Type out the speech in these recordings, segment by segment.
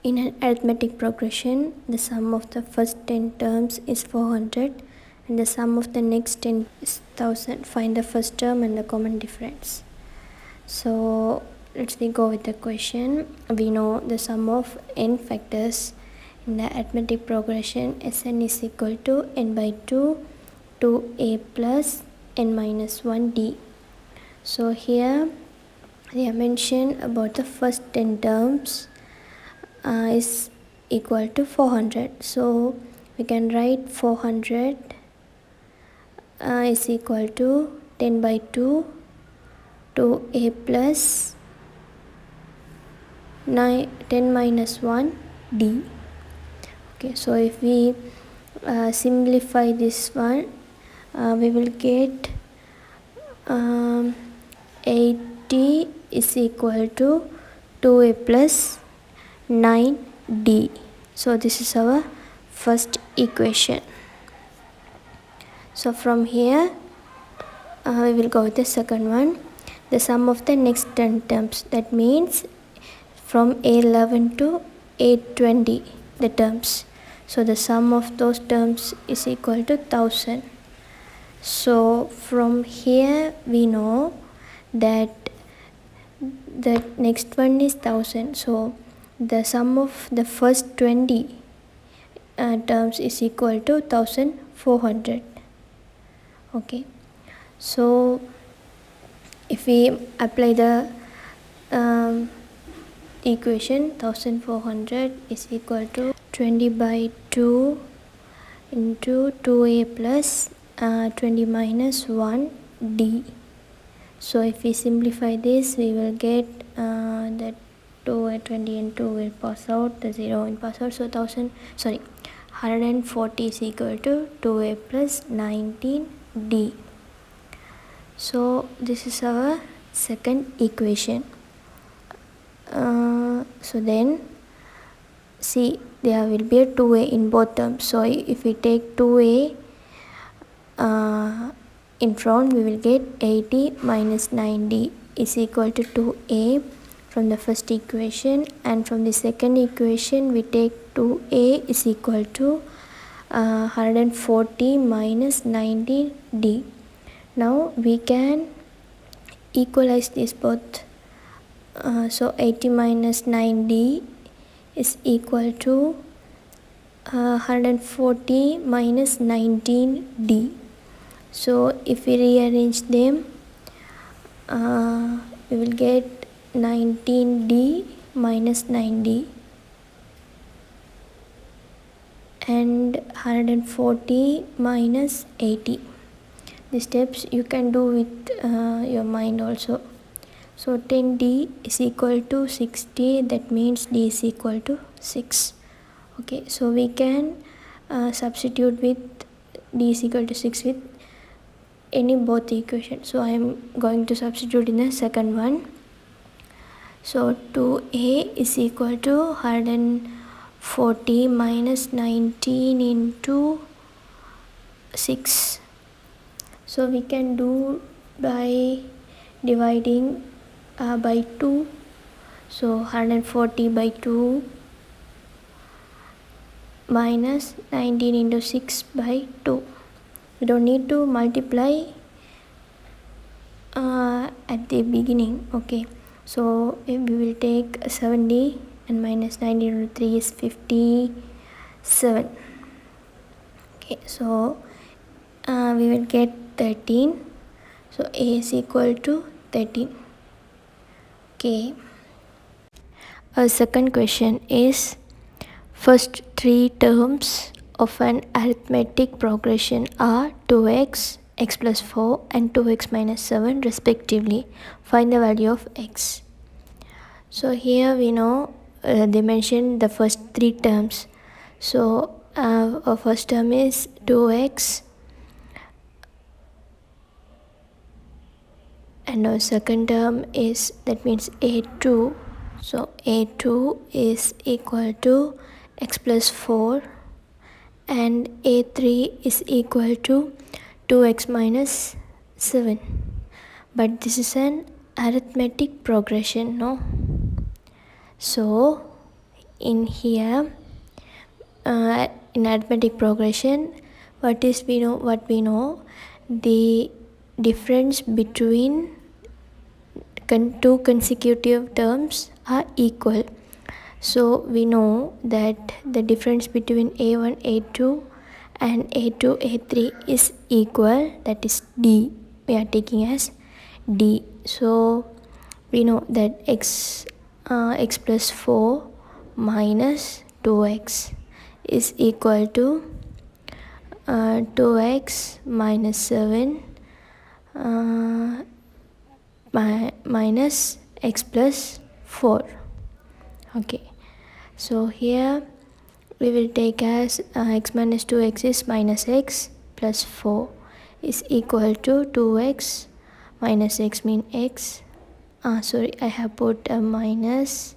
In an arithmetic progression, the sum of the first 10 terms is 400 and the sum of the next 10 is 1000. Find the first term and the common difference. So let's go with the question. We know the sum of n factors in the arithmetic progression Sn is equal to n by 2 2a plus n minus 1 d. So here they have mentioned about the first 10 terms is equal to 400. So we can write 400 is equal to 10 by 2 2a plus 10 minus 1 d. Okay, so if we simplify this one, we will get 80 is equal to 2a plus 9d. So this is our first equation. So from here we will go with the second one. The sum of the next 10 terms, that means from A11 to A20 the terms. So the sum of those terms is equal to 1000. So from here we know that the next one is 1000. So the sum of the first 20 terms is equal to 1400. Okay, so if we apply the equation, 1400 is equal to 20 by 2 into 2a plus 20 minus 1 d. So if we simplify this, we will get that 2 20 and 2 will pass out, the 0 will pass out. So 140 is equal to 2a plus 19d. So this is our second equation. So then see, there will be a 2a in both terms. So if we take 2a in front, we will get 80 minus 9d is equal to 2a from the first equation, and from the second equation we take 2a is equal to 140 minus 90d. Now we can equalize this both. So 80 minus 9d is equal to 140 minus 19d. So if we rearrange them, we will get 19d minus 9d and 140 minus 80. The steps you can do with your mind also. So 10d is equal to 60, that means d is equal to 6. Okay, so we can substitute with d is equal to 6 with any both equation. So I am going to substitute in the second one. So 2a is equal to 140 minus 19 into 6. So we can do by dividing by 2. So 140 by 2 minus 19 into 6 by 2. We don't need to multiply at the beginning. Okay, so we will take 70 and minus 19 into 3 is 57. Okay, so we will get 13. So a is equal to 13. Okay, our second question is, first three terms of an arithmetic progression are 2x, x plus 4 and 2x minus 7 respectively. Find the value of x. So here we know they mentioned the first three terms. So our first term is 2x and our second term is, that means a2. So a2 is equal to x plus 4 and a3 is equal to 2x minus 7. But this is an arithmetic progression, no? So in here, in arithmetic progression, what we know, the difference between two consecutive terms are equal. So we know that the difference between a1 a2 and a2 a3 is equal, that is d, we are taking as d. So we know that x plus 4 minus 2x is equal to 2x minus 7 minus x plus 4. Okay, so here we will take as x minus 2x is minus x plus 4 is equal to 2x minus x mean x. Sorry, I have put a minus.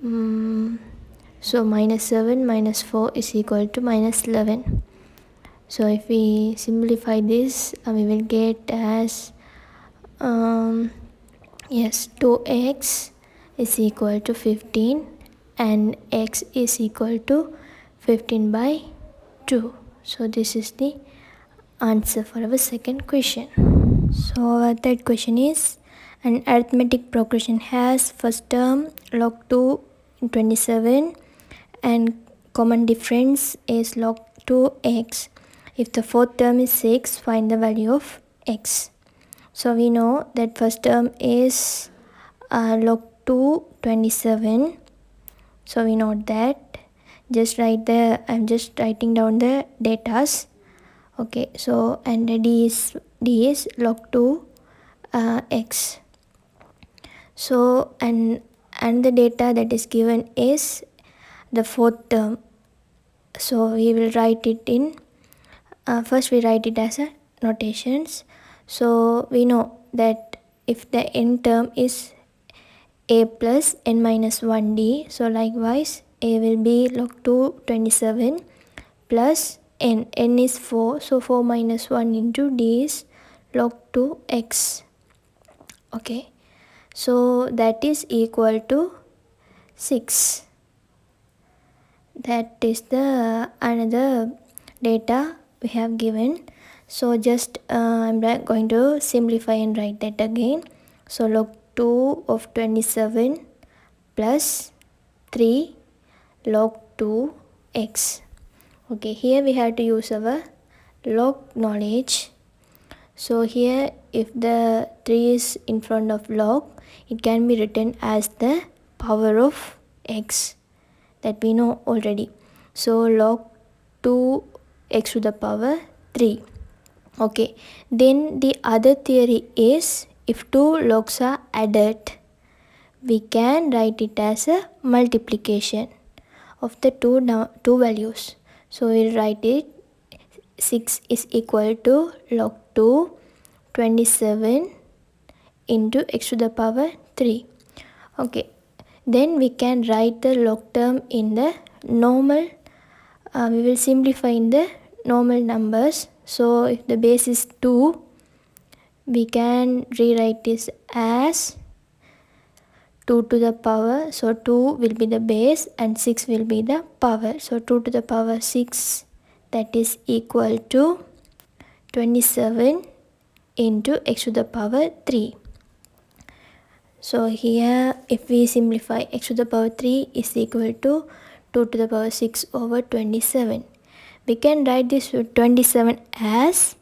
So minus 7 minus 4 is equal to minus 11. So if we simplify this, we will get as 2x is equal to 15 and x is equal to 15 by 2. So this is the answer for our second question. So our third question is, an arithmetic progression has first term log 2 in 27 and common difference is log 2x. If the fourth term is 6, find the value of x. So we know that first term is log 2 27. So we know that. I'm just writing down the datas. Okay, so and the d is log 2 x. So and the data that is given is the fourth term. So we will write it in first we write it as a notations. So we know that if the n term is a plus n minus 1d, so likewise a will be log 2 27 plus n is 4, so 4 minus 1 into d is log 2x. Okay, so that is equal to 6. That is the another data we have given. So just I'm going to simplify and write that again. So log 2 of 27 plus 3 log 2x. Okay, here we have to use our log knowledge. So here if the 3 is in front of log, it can be written as the power of x, that we know already. So log 2x to the power 3. Okay, then the other theory is, if two logs are added, we can write it as a multiplication of the two values. So we'll write it 6 is equal to log 2 27 into x to the power 3. Okay, then we can write the log term in the normal. We will simplify in the normal numbers. So if the base is 2, we can rewrite this as 2 to the power. So 2 will be the base and 6 will be the power. So 2 to the power 6, that is equal to 27 into x to the power 3. So here if we simplify, x to the power 3 is equal to 2 to the power 6 over 27. We can write this 27 as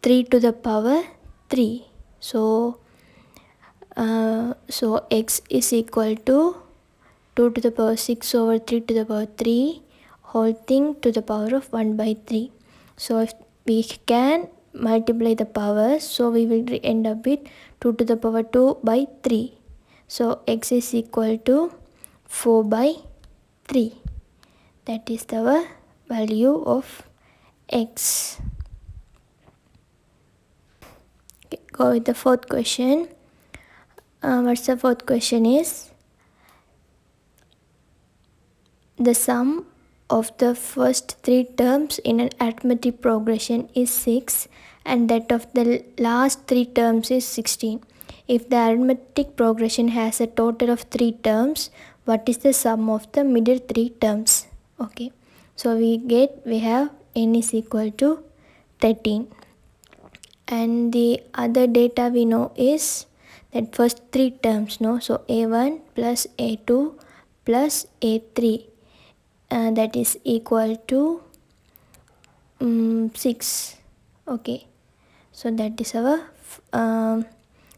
3 to the power 3. So x is equal to 2 to the power 6 over 3 to the power 3 whole thing to the power of 1 by 3. So if we can multiply the powers, so we will end up with 2 to the power 2 by 3. So x is equal to 4 by 3. That is the value of x. Okay, go with the fourth question. What's the fourth question is, the sum of the first 3 terms in an arithmetic progression is 6 and that of the last 3 terms is 16. If the arithmetic progression has a total of 3 terms, what is the sum of the middle three terms. Okay, so we have n is equal to 13, and the other data we know is that first three terms, no? So a1 plus a2 plus a3, that is equal to 6. Okay, so that is our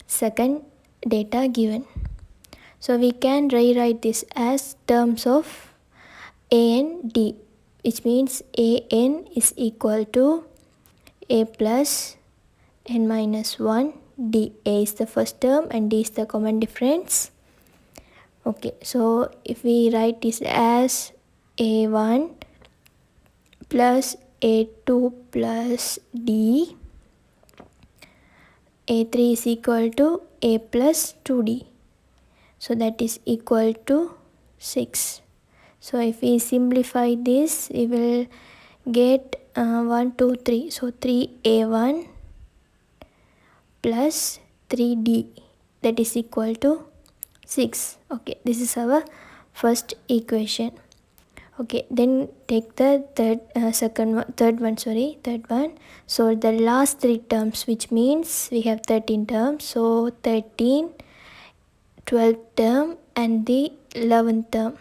second data given. So we can rewrite this as terms of a and d, which means an is equal to a plus n minus 1 d. A is the first term and d is the common difference. Okay, so if we write this as a1 plus a2 plus d, a3 is equal to a plus 2d, so that is equal to 6. So if we simplify this, we will get 1 2 3, so 3a1 plus 3d, that is equal to 6. Okay, this is our first equation. Okay, then take the third one. So the last three terms, which means we have 13 terms, so 13, 12th term and the 11th term,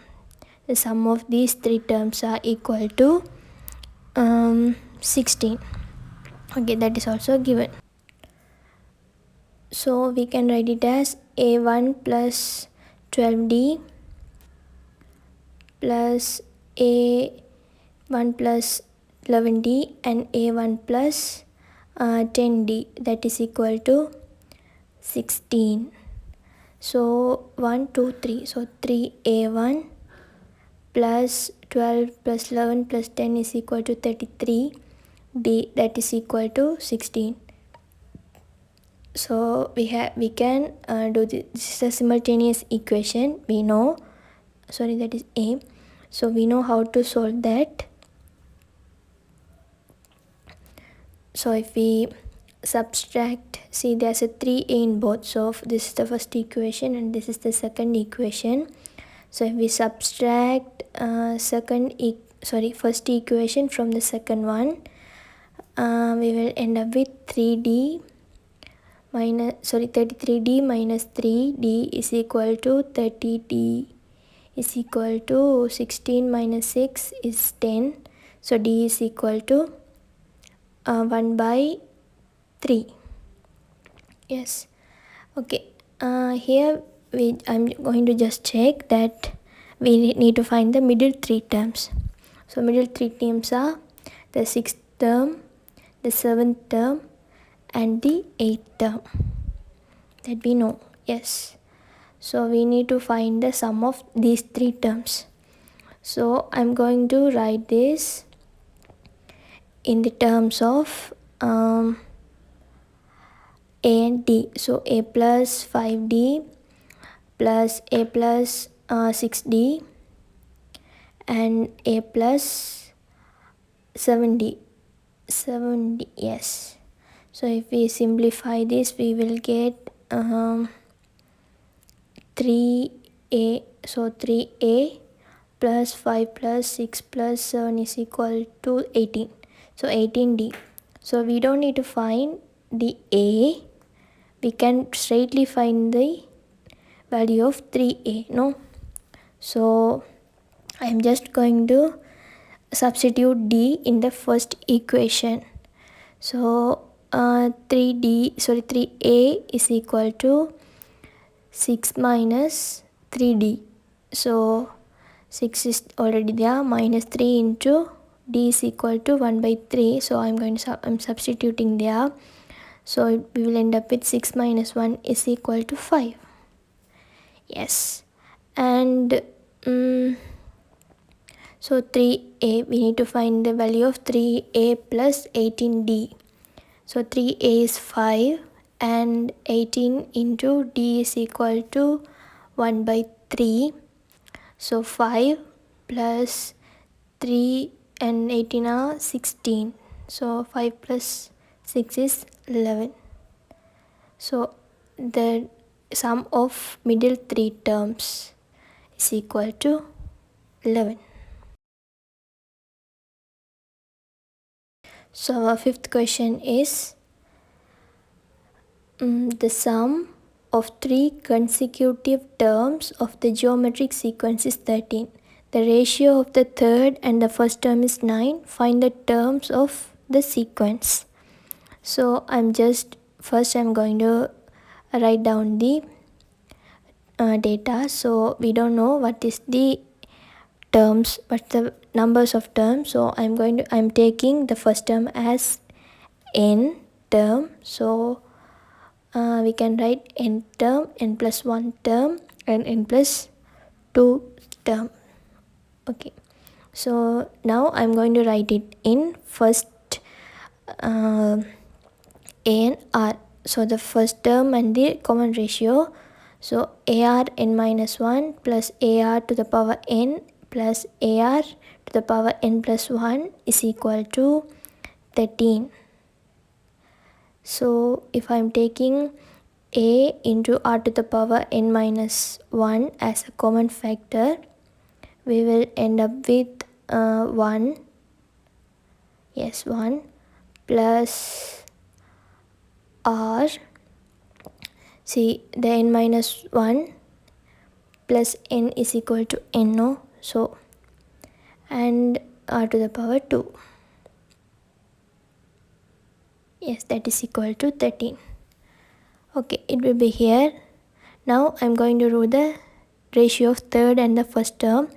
the sum of these three terms are equal to 16. Okay, that is also given. So we can write it as a1 plus 12d plus a1 plus 11d and a1 plus 10d, that is equal to 16. So 1 2 3, so 3a1 plus 12 plus 11 plus 10 is equal to 33d, that is equal to 16. So we can do this is a simultaneous equation. We know, that is a, so we know how to solve that. So if we subtract, see there's a 3a in both, so this is the first equation and this is the second equation. So if we subtract first equation from the second one, we will end up with 33d minus 3d is equal to 30d is equal to 16 minus 6 is 10. So d is equal to 1 by 3. Yes. Okay. Here I'm going to just check that we need to find the middle three terms. So middle three terms are the 6th term, the 7th term and the 8th term, that we know. Yes, so we need to find the sum of these three terms. So I'm going to write this in the terms of a and d. So a plus 5d plus a plus 6d and a plus 7d. Yes. So if we simplify this, we will get 3a. So 3a plus 5 plus 6 plus 7 is equal to 18. So 18d. So we don't need to find the a. We can straightly find the value of 3a, no? So I am just going to substitute d in the first equation. So 3a is equal to 6 minus 3d. So 6 is already there, minus 3 into d is equal to 1 by 3. So I'm substituting there. So we will end up with 6 minus 1 is equal to 5. Yes. And so 3a, we need to find the value of 3a plus 18d. So 3a is 5 and 18 into d is equal to 1 by 3. So 5 plus 3 and 18 are 16. So 5 plus 6 is 11. So the sum of middle three terms is equal to 11. So our fifth question is the sum of three consecutive terms of the geometric sequence is 13. The ratio of the third and the first term is 9. Find the terms of the sequence. So I'm going to write down the data. So we don't know what is the terms, but the numbers of terms. So I'm taking the first term as n term. So we can write n term, n plus 1 term, and n plus 2 term. Okay, so now I'm going to write it in first a and r. So the first term and the common ratio, so ar n minus 1 plus ar to the power n plus ar to the power n plus 1 is equal to 13. So if I'm taking a into r to the power n minus 1 as a common factor, we will end up with 1 plus r, see the n minus 1 plus n is equal to n, no? So and r to the power 2, yes, that is equal to 13. Okay, it will be here. Now I'm going to do the ratio of third and the first term.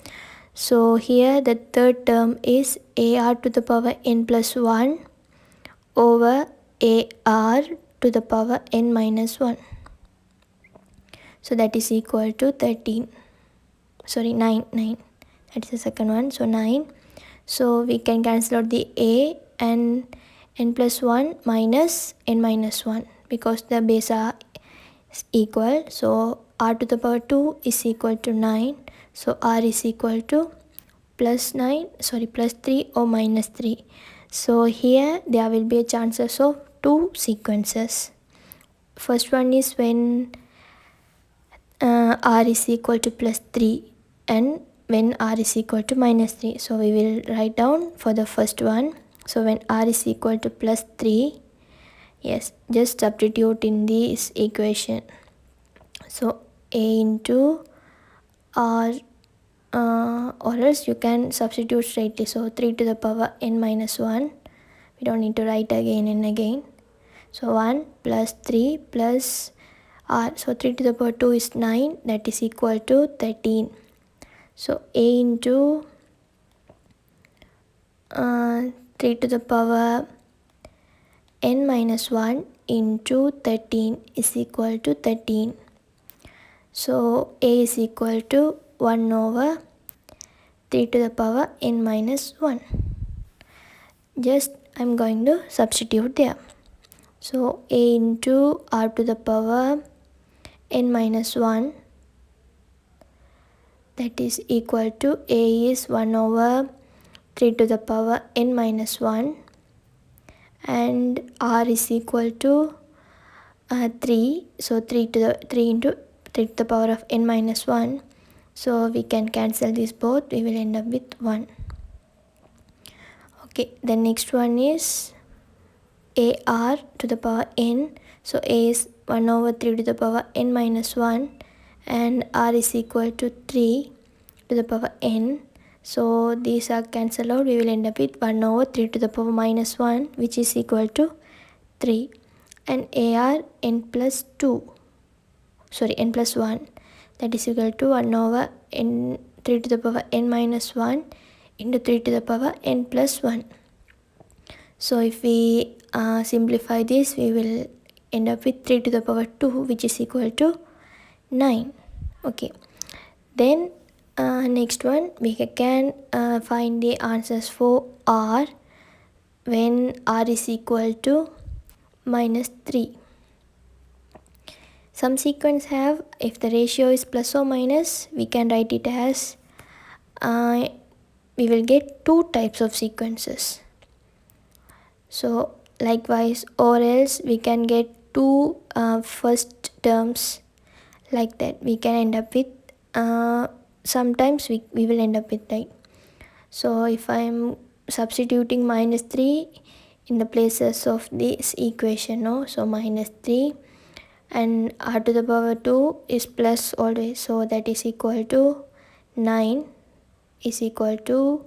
So here the third term is ar to the power n plus 1 over ar to the power n minus 1. So that is equal to 13. Sorry, 9. That is the second one. So 9. So we can cancel out the a and n plus 1 minus n minus 1 because the base are equal. So r to the power 2 is equal to 9. So r is equal to plus 3 or minus 3. So here there will be a chances of two sequences. First one is when r is equal to plus 3 and when r is equal to minus 3. So we will write down for the first one. So when r is equal to plus 3, yes, just substitute in this equation. So a into r, or else you can substitute straightly. So 3 to the power n minus 1. We don't need to write again and again. So 1 plus 3 plus r. So 3 to the power 2 is 9. That is equal to 13. So a into 3 to the power n minus 1 into 13 is equal to 13. So a is equal to 1 over 3 to the power n minus 1. Just I'm going to substitute there. So a into r to the power n minus 1, that is equal to a is 1 over 3 to the power n minus 1 and r is equal to 3. So 3 into 3 to the power of n minus 1. So we can cancel these both. We will end up with 1. Okay, the next one is ar to the power n. So a is 1 over 3 to the power n minus 1 and r is equal to 3 to the power n. So these are cancelled out. We will end up with 1 over 3 to the power minus 1, which is equal to 3, and ar n plus 1, that is equal to 1 over n 3 to the power n minus 1 into 3 to the power n plus 1. So if we simplify this, we will end up with 3 to the power 2, which is equal to 9. Okay, then next one, we can find the answers for r when r is equal to minus 3. Some sequence have, if the ratio is plus or minus, we can write it as we will get two types of sequences. So likewise, or else we can get two first terms like that. We can end up with sometimes we will end up with like, so if I am substituting minus 3 in the places of this equation, no, so minus 3 and r to the power 2 is plus always, so that is equal to 9 is equal to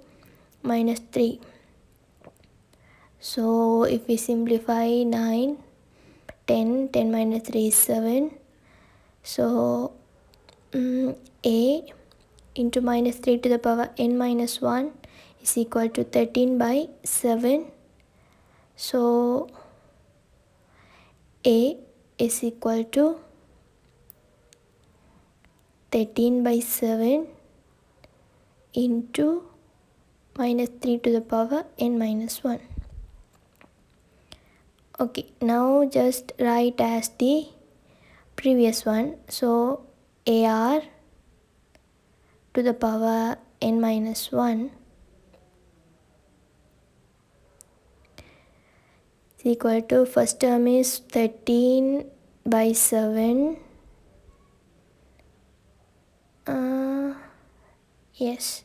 minus 3. So if we simplify 9, 10 minus 3 is 7, so a into minus 3 to the power n minus 1 is equal to 13 by 7. So a is equal to 13 by 7 into minus 3 to the power n minus 1. Okay, now just write as the previous one. So ar to the power n minus 1 is equal to, first term is 13 by 7. Yes,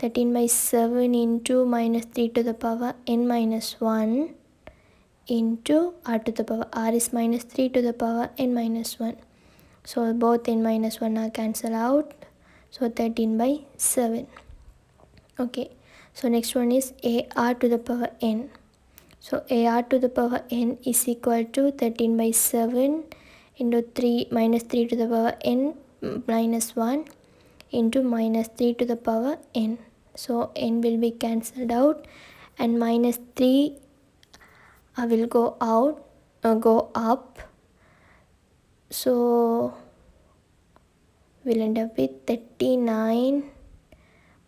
13 by 7 into minus 3 to the power n minus 1 into r to the power, r is minus 3 to the power n minus 1. So both n minus 1 are cancelled out. So 13 by 7. Okay, so next one is ar to the power n. So ar to the power n is equal to 13 by 7 into 3 minus 3 to the power n minus 1 into minus 3 to the power n. So n will be cancelled out and minus 3 will go up. So we'll end up with 39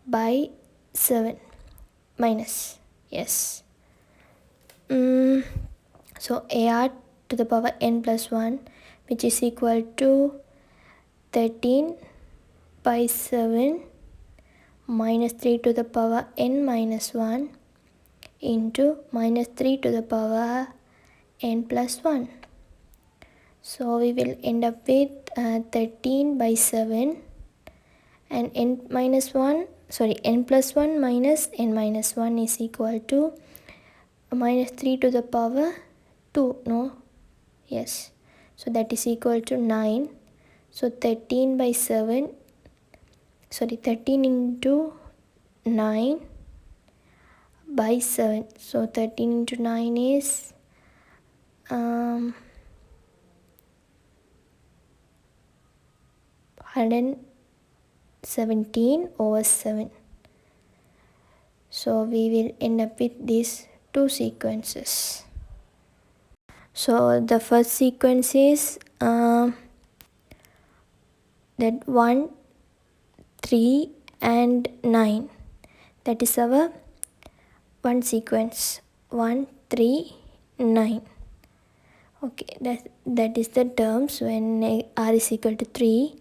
by 7 minus, yes. So ar to the power n plus 1, which is equal to 13 by 7 minus 3 to the power n minus 1 into minus 3 to the power n plus 1. So we will end up with 13 by 7 and n plus 1 minus n minus 1 is equal to minus 3 to the power 2, no? Yes. So that is equal to 9. So 13 into 9 by 7. So 13 into 9 is 117 over 7. So we will end up with these two sequences. So the first sequence is that 1, 3 and 9. That is our one sequence, 1, 3, 9. Okay, that is the terms when r is equal to 3,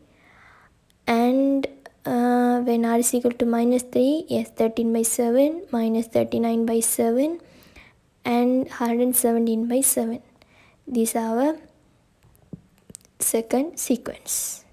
and when r is equal to minus 3, yes, 13 by 7 minus 39 by 7 and 117 by 7. These are our second sequence.